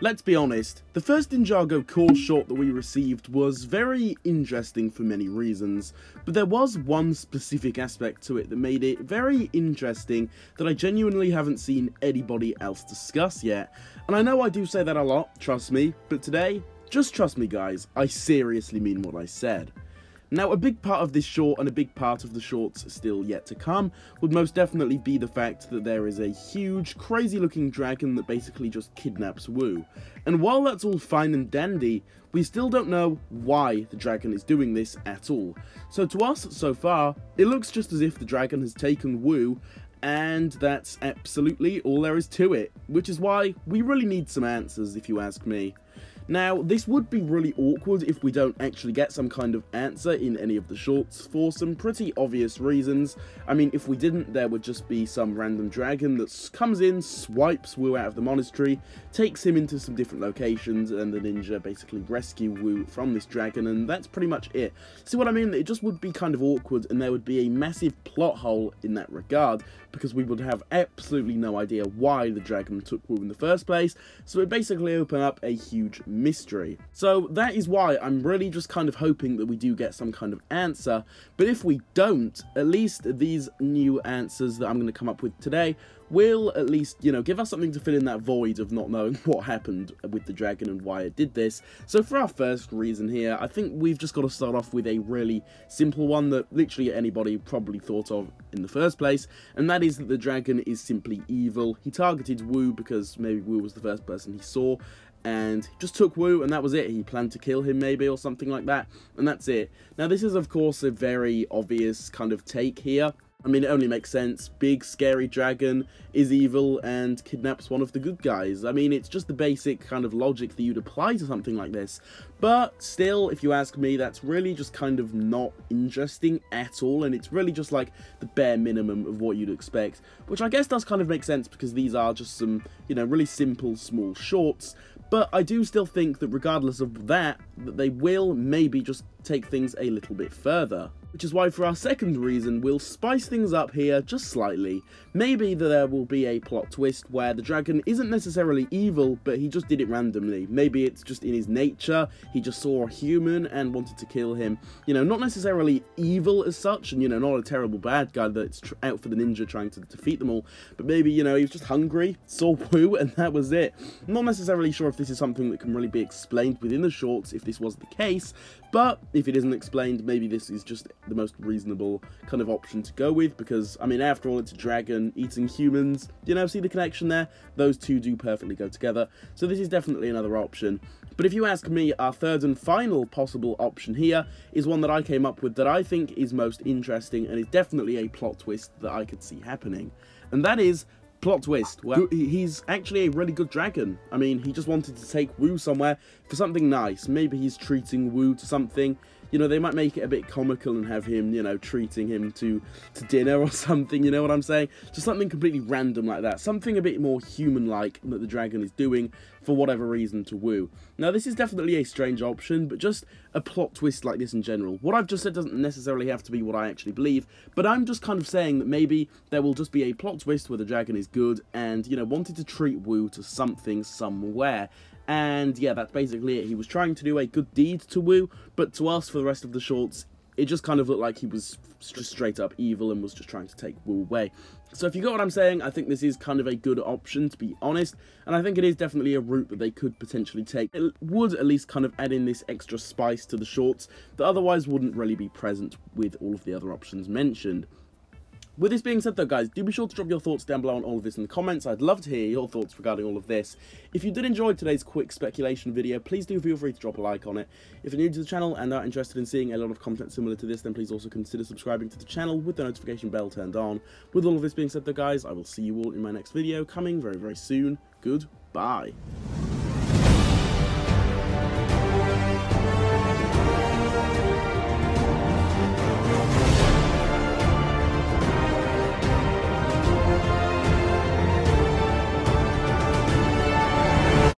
Let's be honest, the first Ninjago core short that we received was very interesting for many reasons, but there was one specific aspect to it that made it very interesting that I genuinely haven't seen anybody else discuss yet. And I know I do say that a lot, trust me, but today, just trust me guys, I seriously mean what I said. Now, a big part of this short, and a big part of the shorts still yet to come, would most definitely be the fact that there is a huge, crazy-looking dragon that basically just kidnaps Wu. And while that's all fine and dandy, we still don't know why the dragon is doing this at all. So to us, so far, it looks just as if the dragon has taken Wu, and that's absolutely all there is to it, which is why we really need some answers, if you ask me. Now, this would be really awkward if we don't actually get some kind of answer in any of the shorts for some pretty obvious reasons. I mean, if we didn't, there would just be some random dragon that comes in, swipes Wu out of the monastery, takes him into some different locations, and the ninja basically rescue Wu from this dragon, and that's pretty much it. See what I mean? It just would be kind of awkward, and there would be a massive plot hole in that regard, because we would have absolutely no idea why the dragon took Wu in the first place, so it would basically open up a huge mystery. So that is why I'm really just kind of hoping that we do get some kind of answer, but if we don't, at least these new answers that I'm going to come up with today will at least, you know, give us something to fill in that void of not knowing what happened with the dragon and why it did this. So for our first reason here, I think we've just got to start off with a really simple one that literally anybody probably thought of in the first place, and that is that the dragon is simply evil. He targeted Wu because maybe Wu was the first person he saw, and he just took Wu, and that was it. He planned to kill him maybe, or something like that, and that's it. Now this is of course a very obvious kind of take here. I mean, it only makes sense. Big, scary dragon is evil and kidnaps one of the good guys. I mean, it's just the basic kind of logic that you'd apply to something like this. But still, if you ask me, that's really just kind of not interesting at all. And it's really just like the bare minimum of what you'd expect. Which I guess does kind of make sense because these are just some, you know, really simple, small shorts. But I do still think that regardless of that they will maybe just take things a little bit further. Which is why for our second reason, we'll spice things up here just slightly. Maybe that there will be a plot twist where the dragon isn't necessarily evil, but he just did it randomly. Maybe it's just in his nature, he just saw a human and wanted to kill him. You know, not necessarily evil as such, and you know, not a terrible bad guy that's out for the ninja trying to defeat them all, but maybe, you know, he was just hungry, saw Wu, and that was it. I'm not necessarily sure if this is something that can really be explained within the shorts if this was the case, but if it isn't explained, maybe this is just the most reasonable kind of option to go with, because I mean, after all, it's a dragon eating humans. You know, see the connection there? Those two do perfectly go together, so this is definitely another option. But if you ask me, our third and final possible option here is one that I came up with that I think is most interesting and is definitely a plot twist that I could see happening, and that is plot twist. Well, he's actually a really good dragon. I mean, he just wanted to take Wu somewhere for something nice. Maybe he's treating Wu to something. You know, they might make it a bit comical and have him, you know, treating him to dinner or something, you know what I'm saying? Just something completely random like that. Something a bit more human-like that the dragon is doing for whatever reason to Wu. Now, this is definitely a strange option, but just a plot twist like this in general. What I've just said doesn't necessarily have to be what I actually believe, but I'm just kind of saying that maybe there will just be a plot twist where the dragon is good and, you know, wanted to treat Wu to something somewhere. And yeah, that's basically it. He was trying to do a good deed to Wu, but to us, for the rest of the shorts, it just kind of looked like he was just straight up evil and was just trying to take Wu away. So if you got what I'm saying, I think this is kind of a good option, to be honest, and I think it is definitely a route that they could potentially take. It would at least kind of add in this extra spice to the shorts that otherwise wouldn't really be present with all of the other options mentioned. With this being said though guys, do be sure to drop your thoughts down below on all of this in the comments. I'd love to hear your thoughts regarding all of this. If you did enjoy today's quick speculation video, please do feel free to drop a like on it. If you're new to the channel and are interested in seeing a lot of content similar to this, then please also consider subscribing to the channel with the notification bell turned on. With all of this being said though guys, I will see you all in my next video coming very, very soon. Goodbye.